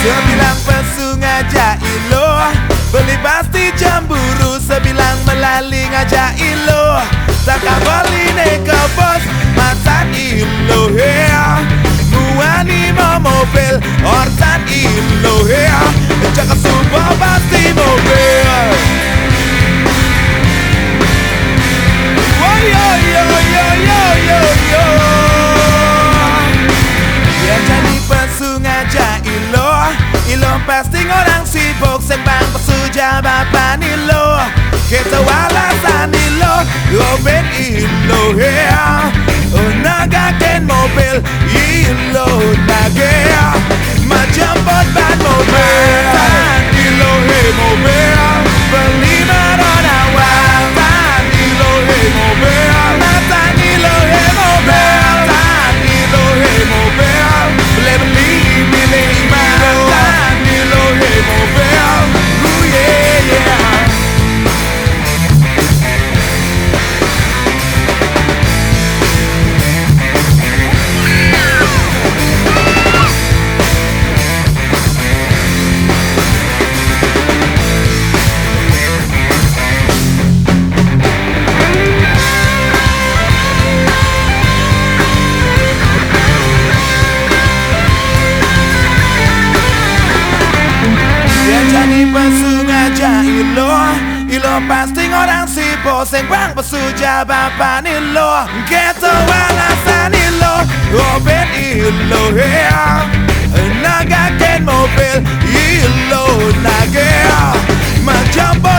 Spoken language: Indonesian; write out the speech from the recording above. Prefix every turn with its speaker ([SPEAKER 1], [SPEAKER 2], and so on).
[SPEAKER 1] Sebilang pesu ngajak ilo, beli pasti cemburu. Sebilang melali ngajak ilo, takkan beli neka bos matan ilo hea. Muani mau mobil, ortan ilo hea. Jangan sumpah pasti mobil. Oh yo yo yo yo yo yo. Ya jadi pesu ngajak ilo, ilo pasti orang sibuk sembang pesu jabapan ilo. Kita walasan ilo, goben ilo hea. Nagaken mobil, ilo nagea. Majemput ban mobil, tan ilo he mobil. Beli marona watan ilo he mobil. Matan ilo he mobil, tan ilo he mobil. Beli matan ilo he mobil. Ooh yeah yeah. Pesu ngajak ilo, ilo pasti orang sibuk sembang pesu jabapan ilo. Kita walasan ilo, goben ilo hea. Nagaken mobil, ilo nagea. Majemput